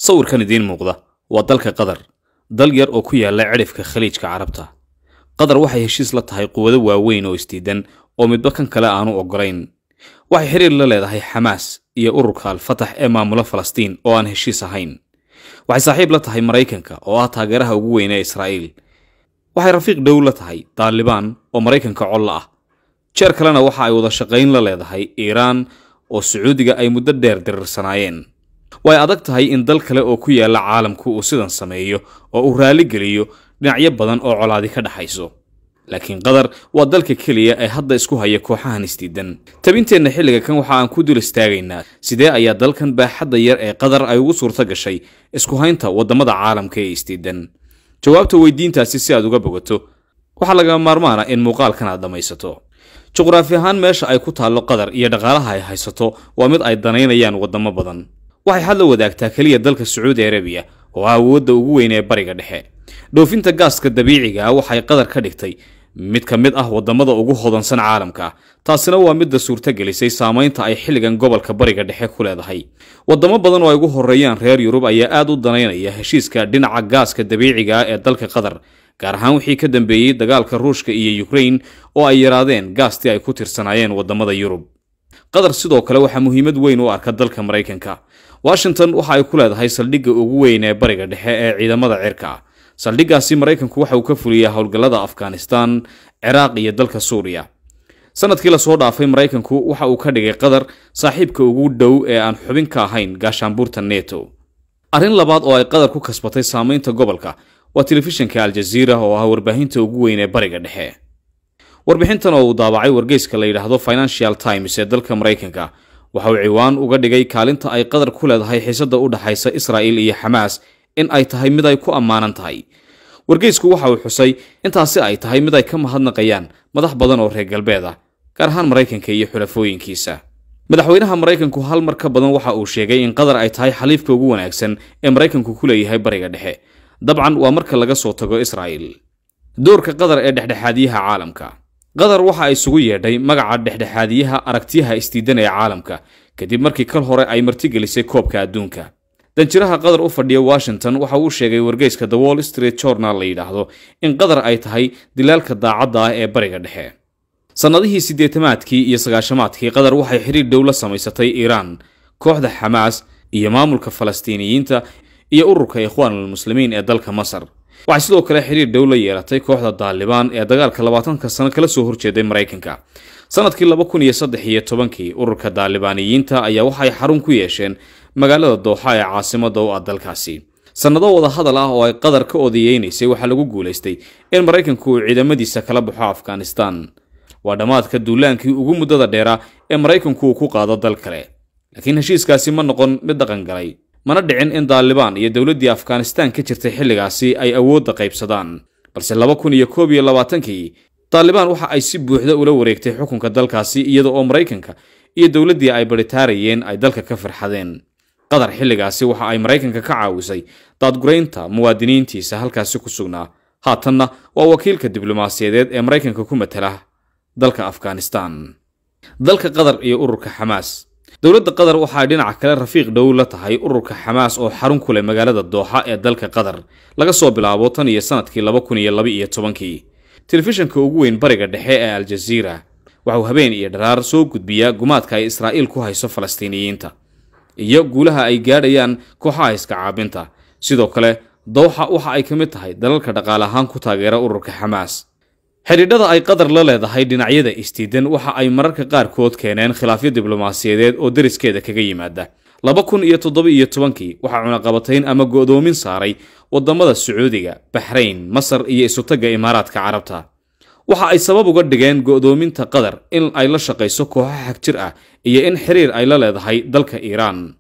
sawirkan idiin muuqda waa dalka Qatar dal yar oo ku yaala cirifka khaliijka Carabta Qatar waxay heshiis la tahay quwado waaweyn oo istiidan oo midba kan kale aanu ogolayn waxay xiriir la leedahay Hamas iyo ururka Al-Fatah ee maamula Falastiin oo aan heshiis ahayn waxay saaxiib la tahay Mareykanka oo ah taageeraha ugu weyn ee Israa'iil waxay rafiiq dhow la tahay Taliban oo Mareykanka col ah jeer kalena waxa ay wada shaqayn la leedahay Iran oo Sacuudiga ay muddo dheer dirirsanaayeen way adag tahay in dal kale oo ku yaala caalamku uu sidan sameeyo oo uu raali geliyo dhinacyo badan oo colaadi ka dhaxayso laakiin Qatar waa dalka kaliya ee hadda isku haya kooxahan istiidan tabinteena xilliga kan waxa aan ku dul istaagaynaa sidee ayaa dalkan baaxadda yar ee Qatar ay ugu suurta gashay isku haynta wadamada caalamka ee istiidan jawaabta weydiintaasi si aad uga bogato waxa laga maarmaana in muuqaalkan aad dhamaysato juqraafi ahaan meesha ay ku taalo Qatar iyo dhaqaalaha ay haysato waa mid ay danaynayaan wadamo badan waxay xal la wadaagtaa kaliya dalka Saudi Arabia oo awoodda ugu weyn ee bariga dhexe dhoofinta gaaska dabiiciga ah waxay Qatar ka dhigtay mid ka mid ah wadamada ugu hodansan caalamka taasina waa mid suurta gelisay saameynta ay xilligan gobolka bariga dhexe ku leedahay wadamo badan oo ay ugu horeeyaan reer Yurub ayaa aad u danaynaya heshiiska dhinaca gaaska dabiiciga ah ee dalka Qatar gaar ahaan wixii ka dambeeyay dagaalka Ruushka iyo Ukraine oo ay yaraadeen gaastii ay ku tirsanaayeen wadamada Yurub Qatar sidoo kale waxa muhiimad weyn u arka dalka Mareykanka Washington waxa ay ku leedahay saldhigga ugu weyn ee bariga dhexe ee ciidamada cirka saldhiggaasi Mareykanku waxa uu ka fuliyaa howlgallada Afghanistan Iraq iyo dalka Suuriya sanadkii la soo dhaafay Mareykanku waxa uu ka dhigay Qatar saaxiibka ugu dhow ee aan xubin ka ahayn gaashaanbuurta NATO arrin labaad oo ay Qatar ku kasbatay saameynta gobolka waa telefishinka Al Jazeera oo ah warbaahinta ugu weyn ee bariga dhexe warbixintan oo uu daabacay wargeyska la yiraahdo Financial Times ee dalka Mareykanka waxa uu ciwaan uga dhigay kaalinta ay Qatar ku leedahay xiisadda u dhaxaysa Israa'iil iyo Hamas in ay tahay mid ay ku amaanan tahay wargeysku waxa uu xusay intaasi ay tahay mid ay ka mahadnaqayaan madax badan oo reer galbeed ah gaar ahaan Mareykanka iyo xulafooyinkiisa madaxweynaha Mareykanku hal mar ka badan waxa uu sheegay in Qatar ay tahay xaliifka ugu wanaagsan ee Mareykanku ku leeyahay bariga dhexe dabcan waa marka laga soo tago Israa'iil doorka Qatar ee dhexdhexaadiyaha caalamka Qatar waxa ay isugu yeedhay magaca dhexdhexaadiyaha aragtiyaha istiidan ee caalamka kadib markii kal hore ay martigelisay koobka adduunka danjiraha Qatar u fadhiya Washington waxa uu sheegay wargeyska The Wall Street Journal la yiraahdo in Qatar ay tahay dilaalka daacadda ah ee bariga dhexe sanadihii 80-maadkii iyo 90-maadkii Qatar waxay xiriir dhow la samaysatay Iran kooxda Hamas iyo maamulka Falastiiniyiinta iyo ururka Ikhwaanul Muslimiin ee dalka Masar waxay sidoo kale xiriir dhow la yeelatay kooxda Taliban ee dagaalka 20ka sano kala soo horjeeday Mareykanka sanadkii 2013 ururka Talibaniyiinta ayaa waxay xarun ku yeesheen magaalada Doha ee caasimadda u ah dalkaasi sanado wada hadal ah oo ay Qatar ka odayeysay waxa lagu guuleystay in Mareykanku uu ciidamadiisa kala baxo Afghanistan waa dhamaadka duulaankii ugu muddada dheera ee Mareykanku ku qaado dal kale laakiin heshiiskaasi ma noqon mid dhaqan galay mana dhicin in Taliban iyo dawladda Afghanistan ka jirtay xilligaasi ay awood qaybsadaan balse 2021kii Taliban waxa ay si buuxda ula wareegtay xukunka dalkaasi iyada oo Mareykanka iyo dawladdii ay baritaarayeen ay dalka ka farxadeen Qatar xilligaasi waxa ay Mareykanka ka caawisay daadgureynta muwaadiniintiisa halkaasi ku sugnaa haatanna waa wakiilka diblomaasiyadeed ee Mareykanka ku matala dalka Afghanistan dalka Qatar iyo ururka Hamas dawladda Qatar waxa ay dhinaca kale rafiiq dhow la tahay ururka Hamas oo xarun ku leh magaalada Doha ee dalka Qatar laga soo bilaabo tan iyo sanadkii 2012kii telefishinka ugu weyn bariga dhexe ee Al Jazeera waxa uu habeen iyo dharaar soo gudbiyaa gumaadka ay Israa'iil ku hayso Falastiiniyiinta iyo guulaha ay gaadhayaan kooxaha iska caabinta sidoo kale Doha waxa ay kamid tahay dalalka dhaqaale ahaan ku taageera ururka Hamas xiriirada ay Qatar la leedahay dhinacyada istiidan waxa ay mararka qaarkood keeneen khilaafyo diblomaasiyadeed oo dariskeeda kaga yimaada 2017kii waxa cunaqabatayn ama go'doomin saaray wadamada Sacuudiga Bahrain Masar iyo isutaga Imaaraadka Carabta waxa ay sabab uga dhigeen go'doominta Qatar in ay la shaqeyso kooxaha xagjir ah iyo in xiriir ay la leedahay dalka Iran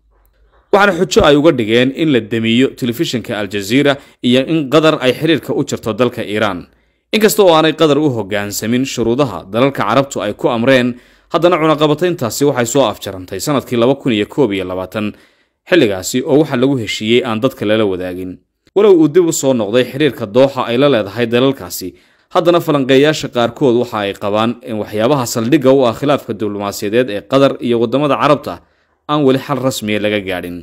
waxana xujo ay uga dhigeen in la damiyo telefishinka Al Jazeera iyo in Qatar ay xiriirka u jirto dalka Iran inkastoo aanay Qatar u hoggaansamin shuruudaha dalalka Carabtu ay ku amreen haddana cunaqabatayntaasi waxay soo afjarantay sanadkii 2021 xilligaasi oo waxa lagu heshiiyay aan dadka lala wadaagin walow uu dib u soo noqday xiriirka Doha ay la leedahay dalalkaasi haddana falanqeeyaasha qaarkood waxa ay qabaan in waxyaabaha saldhigga u ah khilaafka diblomaasiyadeed ee Qatar iyo wadamada Carabta aan wali xal rasmi laga gaadhin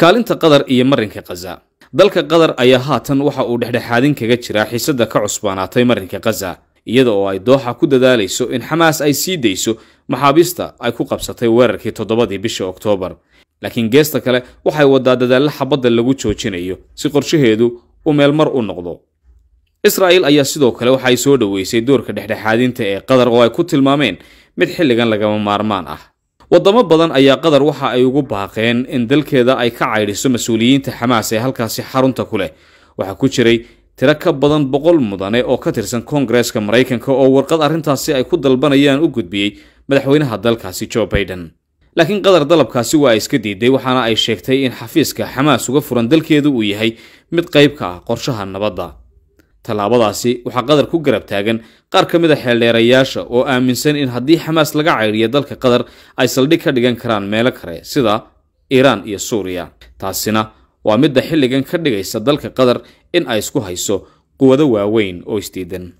kaalinta Qatar iyo marinka Gaza. Dalka Qatar ayaa haatan waxa uu dhexdhexaadin kaga jira xiisada ka cusbaanaatay marinka Gaza, iyada oo ay Dooxa ku dadaalayso in Xamaas ay sii deyso maxaabiista ay ku qabsatay weerarkii 7 bishii Oktoobar. laakiin geesta kale waxay wadaa dadaal xabadda lagu joojinayo si qorshaheedu uu meel mar u noqdo. Israa'iil ayaa sidoo kale waxay soo dhaweysay doorka dhexdhexaadinta ee Qatar oo ay ku tilmaameen mid xilligan lagama maarmaan ah. wadamo badan ayaa Qatar waxa ay ugu baaqeen in dalkeeda ay ka caydhiso mas'uuliyiinta Xamaas ee halkaasi xarunta ku leh. waxa ku jiray tiro ka badan 100 mudane oo ka tirsan Koongareeska Mareykanka oo warqad arrintaasi ay ku dalbanayaan u gudbiyay madaxweynaha dalkaasi Joe Biden. laakiin Qatar dalabkaasi waa iska diiday, waxaana ay sheegtay in xafiiska Xamaas uga furan dalkeedu uu yahay mid qayb ka ah qorshaha nabadda. talaabadaasi waxa Qatar ku garab taagan qaar ka mid ah xeeldheerayaasha oo aaminsan in haddii Xamaas laga cayriyo dalka Qatar ay saldhig ka dhigan karaan meelo kale sida Iran iyo Suuriya. taasina waa midda xilligan ka dhigaysa dalka Qatar in ay isku hayso quwado waaweyn oo isdiidan.